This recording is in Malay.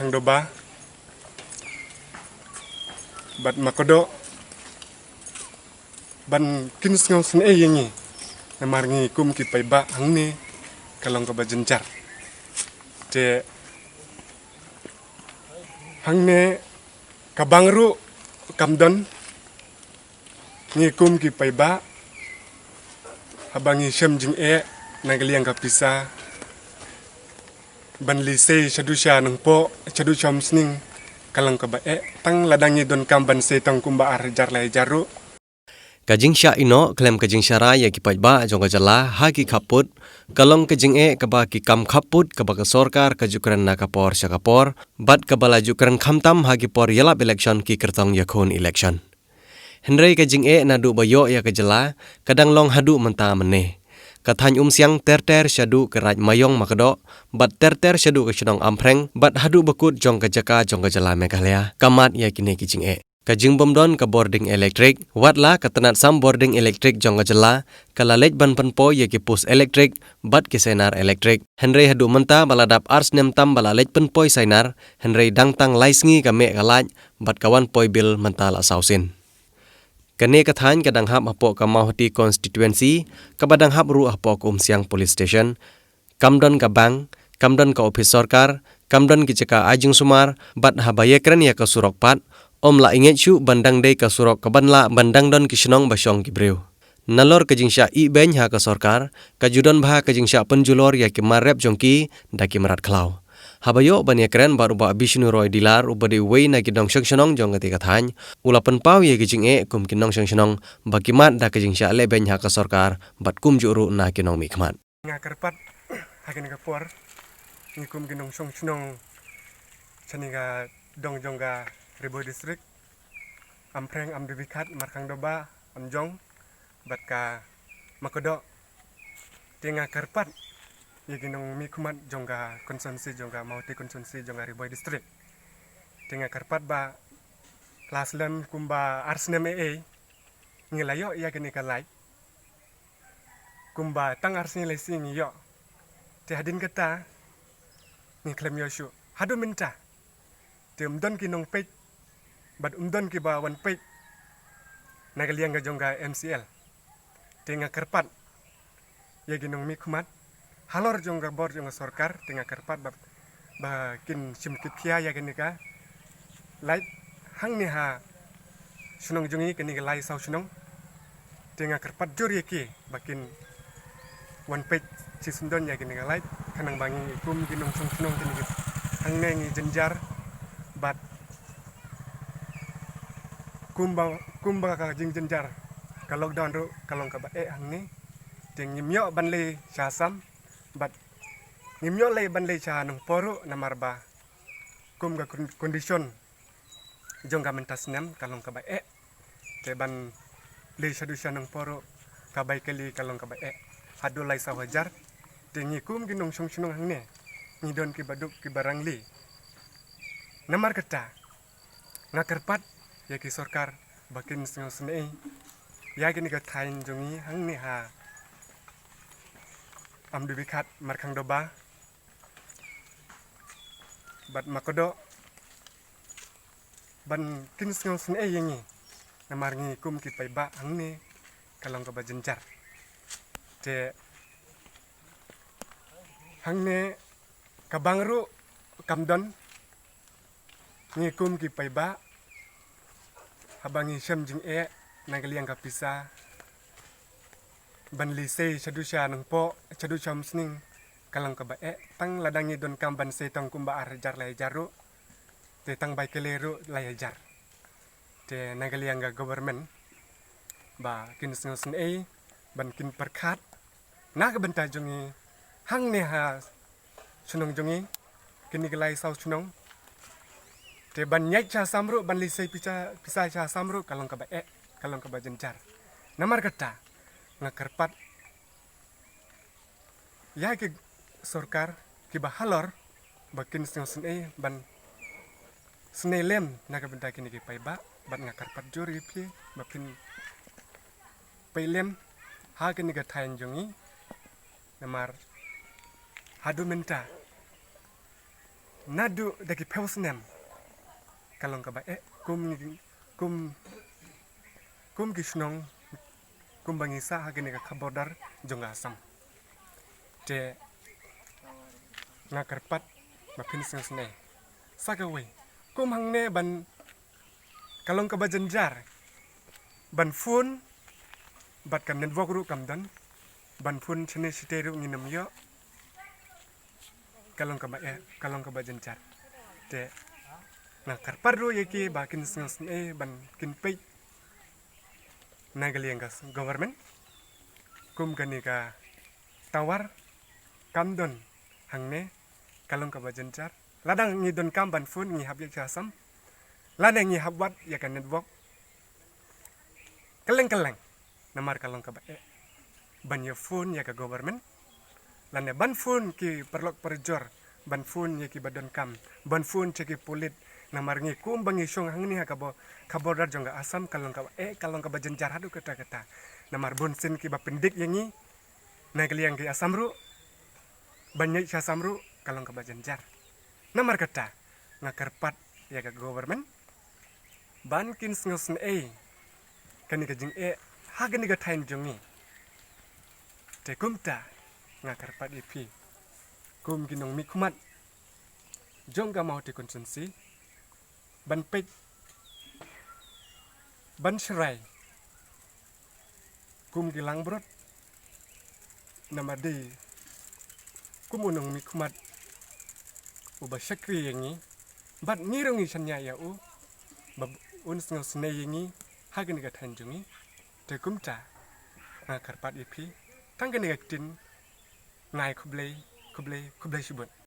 markang doba bat makodo ban kins ngau sen yengi namar ngi kum ki pai ba hangni kalong ka ba jenjar te hangne kabangru kamdon ngi kum ki pai ba habangi shem jing nagaliang ka pisa ban li sei chadusha nang po chadu chom sning kalang ka ba tang ladangi don kam ban sei tang kumba ar jar lai jaru Kajing sya ino klem kajing syara ya ki pajba jong jala ha ki kaput kalong kajing kaba ki kam kaput kaba ka sorkar kajukran na kapor syakapor bat kaba laju kran khamtam ha ki por yelap election ki kertong yakun election Henry kajing nadu bayo ya kajala kadang long hadu menta meneh Kathany siang ter syadu keraj mayong makado bat ter syadu ke chnong ampreng bat hadu bakut jong kajaka jong kajala Meghalaya kamat ya kine kajing Kajing bomdon ka boarding electric, watla katanat sam boarding electric jong jela, kalalej ban penpo ye ki pus electric, bat ki senar electric. Henry hadu menta baladap ars nem tam balalej penpoi senar, Henry dangtang laisngi ka me kalaj, bat kawan poi bil menta la sausin. Kene kathan kadang hap hapo ka Mahoti constituency, kabadang hap ru hapo siang police station, kamdon ka bank, kamdon ka office sorkar, kamdon ki ceka ajung sumar, bat habayekran ya ka surok pat, Om la inget syu bandang day ka surok kaban la bandang don kisnong basyong kibreu. Nalor kajing sya i beny ha ka sorkar, kajudon bah kajing sya penjulor ya ki marep jongki da ki marat klau. Habayo ban ya keren baru ba Bishnu Roy dilar ubade wei na ki dong syong jong ka thany, ula penpau ye kajing kum kinong syong bakimat da kajing sya le beny ha ka sorkar, bat kum juru na kinong mikmat. Nga kerpat hakin ka por ngikum kinong syong chani ga dong jong ga Ribo District ampreng am dibikat markang doba amjong bat ka makodo tinga kerpat yaginong mikmat jongga konsumsi jongga Mahoti konsumsi jongga Ribo District tinga kerpat ba laslen kumba arsnem ngilayo ya gini kalai kumba tang arsni lesi ngiyo te hadin kata ni klem yoshu hadu minta te umdon kinong pej bat umdon ki ba wan pej nagaliang ga jongga MCL tinga kerpat ya ginong mikmat halor jongga bor jongga sorkar tinga kerpat ba kin simkit kia ya gini ka lai hang ni ha sunong jongi kini lai sau sunong tinga kerpat jur ki bakin wan pej sisundon ya gini ka lai kanang bangi kum ginong sunong kini hang nengi jenjar bat kumba ka jing jenjar ka lockdown ru kalong ka ba hang ni ting nyimyo banle syasam bat nyimyo le banle cha nang poru namar ba kum ga kondisyon jongga mentas nem kalong ka ba te ban le shadu sya nang poru ka bai kali kalong ka ba hadu lai sa wajar ting kum ginong sunong hang ne ngidon ki baduk ki barangli namar kata ngakerpat ya ki sorkar bakin sing sene ya gini ka thain jongi hang ni ha am dibikat markang doba bat makodo ban kin sing sene yengi namar ngi kum ki pai ba hang ni kalong ka ba jenjar te hang ne kabangru kamdon ngi kum ki pai ba habangi shem jing nagaliang ka pisa ban li sei chadusha nang po chadu chom sning kalang ka ba tang ladangi don kam ban sei tang kumba ar jar lai jaru te tang bai keleru lai jar te nagaliang ga government ba kin sing ban kin perkhat na ka benta jongi hang ne ha sunong jongi kini gelai sau sunong te ban nyai cha samru ban li sei pisa cha samru kalong ka ba kalong ka ba jenjar namar kata ngakerpat ya ki sorkar ki ba halor bakin sing ban sne lem na ka benta kini ki pai ba bat ngakerpat juri pi bakin pai lem ha kini ka thain jongi namar hadu menta nadu dagi pewsnem kalong ka ba kum gisnong kum bangisa hagene ka khabodar jonga asam te ngakarpat mapin sne sagawe kum hangne ban kalong ka ba janjar ban fun bat kam network ru kam dan ban fun chene siteru nginam yo kalong ka ba janjar te ngakarpat ru yeki bakin sne ban kin pei nagaliang ka government kum kani ka tawar kamdon hangne kalong ka ba janjar ladang ngi don kam ban fun ngi hab yak asam ladang ngi hab wat yakan network keleng namar kalong ka ba ban ya phone ya ka government lane ban phone ki perlok perjor ban phone ya ki badon kam ban phone ki polit namar ngi kum bangi song hangni ha ka bo kabodar jonga asam kalong ka ba jenjar hadu kata namar bonsen ki ba pendik yangi nagaliang ki asam ru banyak asam ru kalong ka ba jenjar namar kata ngakarpat ya ka government ban kin sngosen kani ka jing hagani ka tain jongi te kumta ngakarpat ipi kum ginong mikumat jongga mau te konsumsi ban pek ban serai kum gilang brot namade kumunong mikumat uba syakri yangi bat ngirongi sanya ya bab unsngo sne yangi hagani ka tain jongi te kumta ngakarpat ipi tangga negatin ngai kublai subut